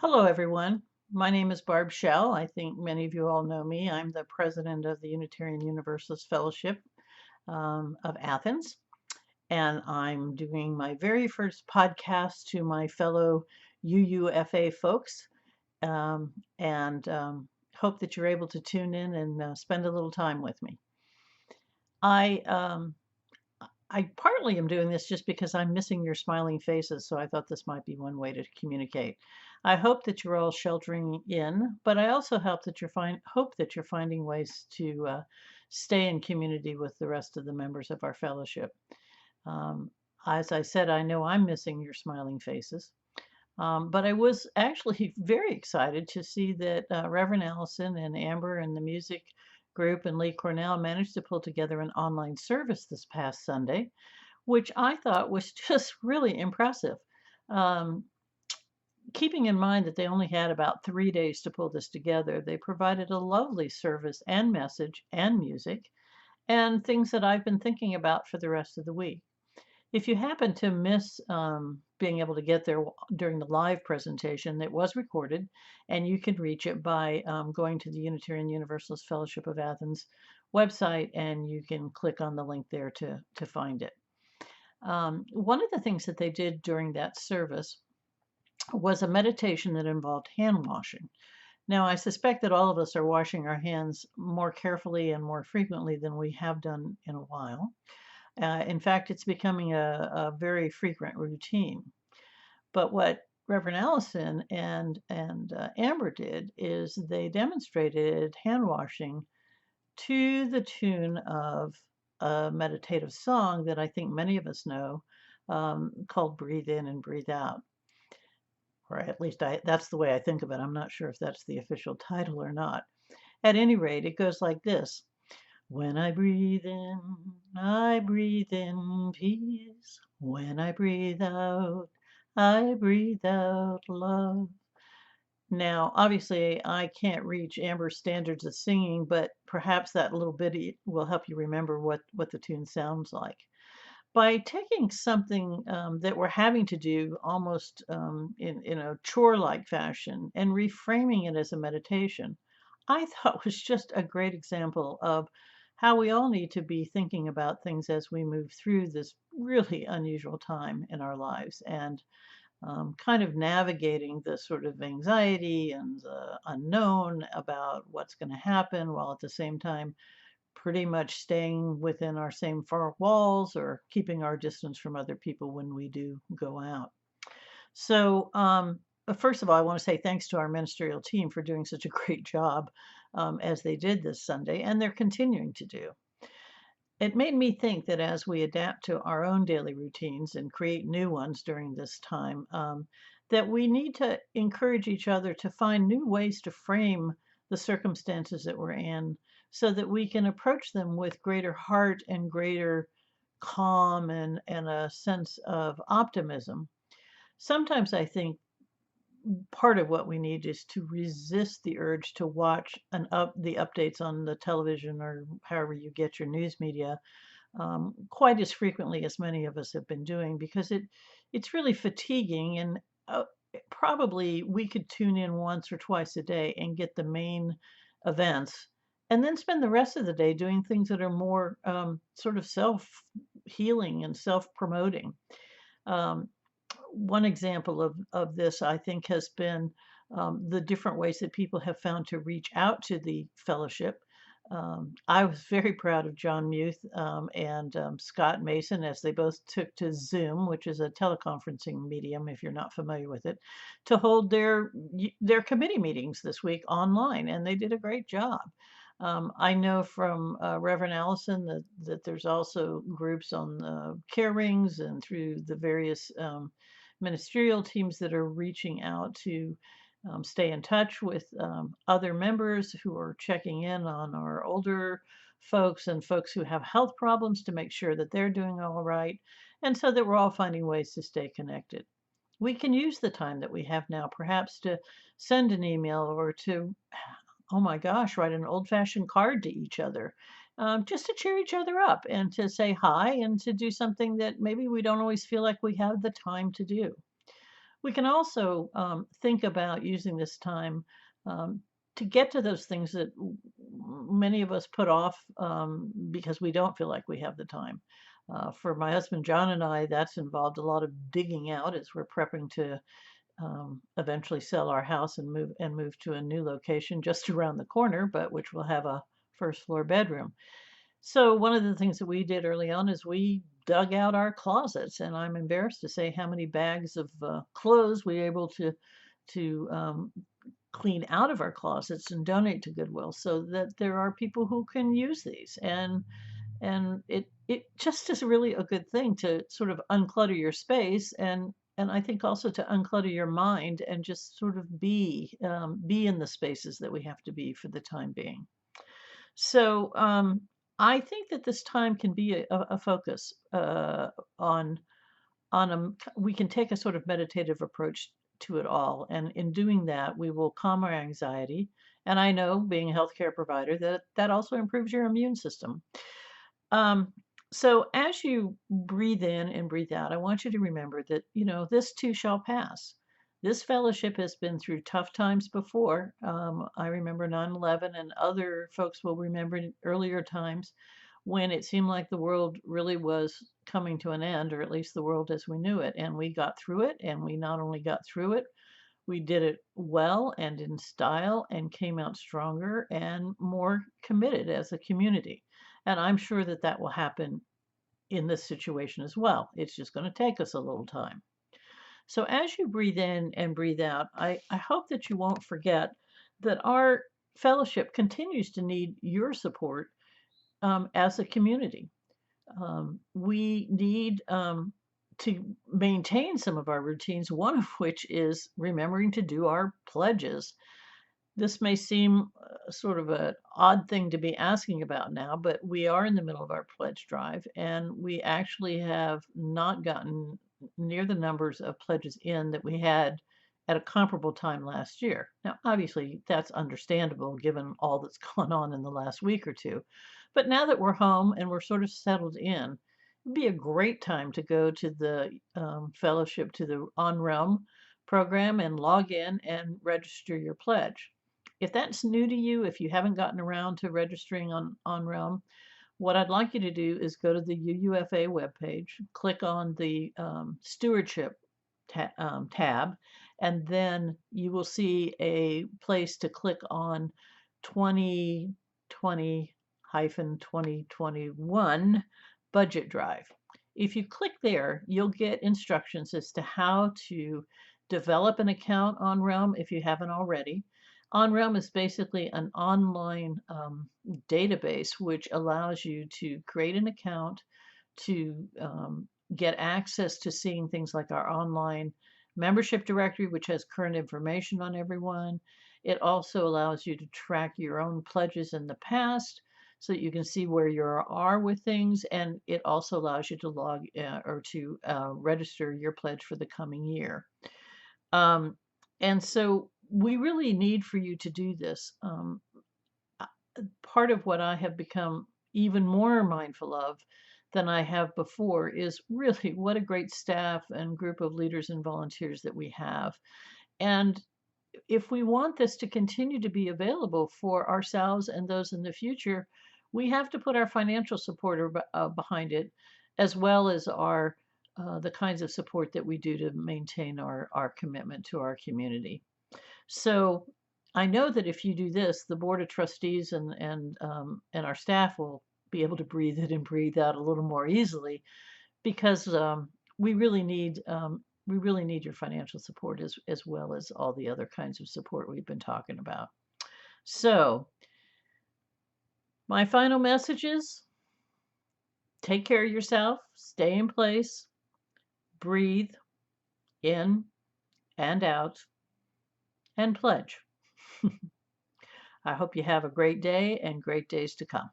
Hello, everyone. My name is Barb Shell. I think many of you all know me. I'm the president of the Unitarian Universalist Fellowship of Athens, and I'm doing my very first podcast to my fellow UUFA folks, and hope that you're able to tune in and spend a little time with me. I I partly am doing this just because I'm missing your smiling faces, so I thought this might be one way to communicate. I hope that you're all sheltering in, but I also hope that you're finding ways to stay in community with the rest of the members of our fellowship. Um, as I said, I know I'm missing your smiling faces, but I was actually very excited to see that Reverend Allison and Amber and the music group and Lee Cornell managed to pull together an online service this past Sunday, which I thought was just really impressive. Um, Keeping in mind that they only had about 3 days to pull this together, they provided a lovely service and message and music and things that I've been thinking about for the rest of the week. If you happen to miss being able to get there during the live presentation, it was recorded, and you can reach it by going to the Unitarian Universalist Fellowship of Athens website, and you can click on the link there to find it. One of the things that they did during that service was a meditation that involved hand washing. Now, I suspect that all of us are washing our hands more carefully and more frequently than we have done in a while. In fact, it's becoming a very frequent routine. But what Reverend Allison and Amber did is they demonstrated hand washing to the tune of a meditative song that I think many of us know, called "Breathe In and Breathe Out." Or at least that's the way I think of it. I'm not sure if that's the official title or not. At any rate, it goes like this. When I breathe in peace. When I breathe out love. Now, obviously, I can't reach Amber's standards of singing, but perhaps that little bitty will help you remember what the tune sounds like. By taking something that we're having to do almost in a chore-like fashion and reframing it as a meditation, I thought was just a great example of how we all need to be thinking about things as we move through this really unusual time in our lives and kind of navigating the sort of anxiety and the unknown about what's going to happen while at the same time pretty much staying within our same four walls or keeping our distance from other people when we do go out. So, first of all, I want to say thanks to our ministerial team for doing such a great job as they did this Sunday, and they're continuing to do. It made me think that as we adapt to our own daily routines and create new ones during this time, that we need to encourage each other to find new ways to frame the circumstances that we're in so that we can approach them with greater heart and greater calm and a sense of optimism. Sometimes I think part of what we need is to resist the urge to watch the updates on the television or however you get your news media quite as frequently as many of us have been doing because it's really fatiguing and probably we could tune in once or twice a day and get the main events and then spend the rest of the day doing things that are more sort of self healing and self promoting. Um, One example of this, I think, has been the different ways that people have found to reach out to the fellowship. I was very proud of John Muth and Scott Mason as they both took to Zoom, which is a teleconferencing medium, if you're not familiar with it, to hold their committee meetings this week online, and they did a great job. I know from Reverend Allison that there's also groups on the care rings and through the various ministerial teams that are reaching out to stay in touch with other members who are checking in on our older folks and folks who have health problems to make sure that they're doing all right, and so that we're all finding ways to stay connected. We can use the time that we have now perhaps to send an email or to, oh my gosh, write an old fashioned card to each other. Just to cheer each other up and to say hi and to do something that maybe we don't always feel like we have the time to do. We can also think about using this time um, to get to those things that many of us put off because we don't feel like we have the time. For my husband John and I, that's involved a lot of digging out as we're prepping to eventually sell our house and move to a new location just around the corner, but which will have a first floor bedroom. So one of the things that we did early on is we dug out our closets, and I'm embarrassed to say how many bags of clothes we were able to clean out of our closets and donate to Goodwill, so that there are people who can use these. And it just is really a good thing to sort of unclutter your space and I think also to unclutter your mind and just sort of be in the spaces that we have to be for the time being. So I think that this time can be a focus on we can take a sort of meditative approach to it all, and in doing that, we will calm our anxiety. And I know, being a healthcare provider, that that also improves your immune system. Um, so as you breathe in and breathe out, I want you to remember that, this too shall pass. This fellowship has been through tough times before. I remember 9/11, and other folks will remember earlier times when it seemed like the world really was coming to an end, or at least the world as we knew it. And we got through it, and we not only got through it, we did it well and in style and came out stronger and more committed as a community. And I'm sure that that will happen in this situation as well. It's just going to take us a little time. So as you breathe in and breathe out, I hope that you won't forget that our fellowship continues to need your support as a community. We need to maintain some of our routines, one of which is remembering to do our pledges. This may seem sort of an odd thing to be asking about now, but we are in the middle of our pledge drive, and we actually have not gotten near the numbers of pledges in that we had at a comparable time last year. Now, obviously, that's understandable given all that's gone on in the last week or two. But now that we're home and we're sort of settled in, it'd be a great time to go to the fellowship, to the On Realm program, and log in and register your pledge. If that's new to you, if you haven't gotten around to registering on Realm, what I'd like you to do is go to the UUFA webpage, click on the stewardship tab, and then you will see a place to click on 2020-2021 budget drive. If you click there, you'll get instructions as to how to develop an account on Realm if you haven't already. OnRealm is basically an online database which allows you to create an account, to get access to seeing things like our online membership directory, which has current information on everyone. It also allows you to track your own pledges in the past so that you can see where you are with things. And it also allows you to log or to register your pledge for the coming year. Um, and so we really need for you to do this. Part of what I have become even more mindful of than I have before is really what a great staff and group of leaders and volunteers that we have. And if we want this to continue to be available for ourselves and those in the future, we have to put our financial support behind it, as well as our the kinds of support that we do to maintain our commitment to our community. So I know that if you do this, the board of trustees and our staff will be able to breathe in and breathe out a little more easily because we really need your financial support as well as all the other kinds of support we've been talking about. So my final message is take care of yourself, stay in place, breathe in and out, and pledge. I hope you have a great day and great days to come.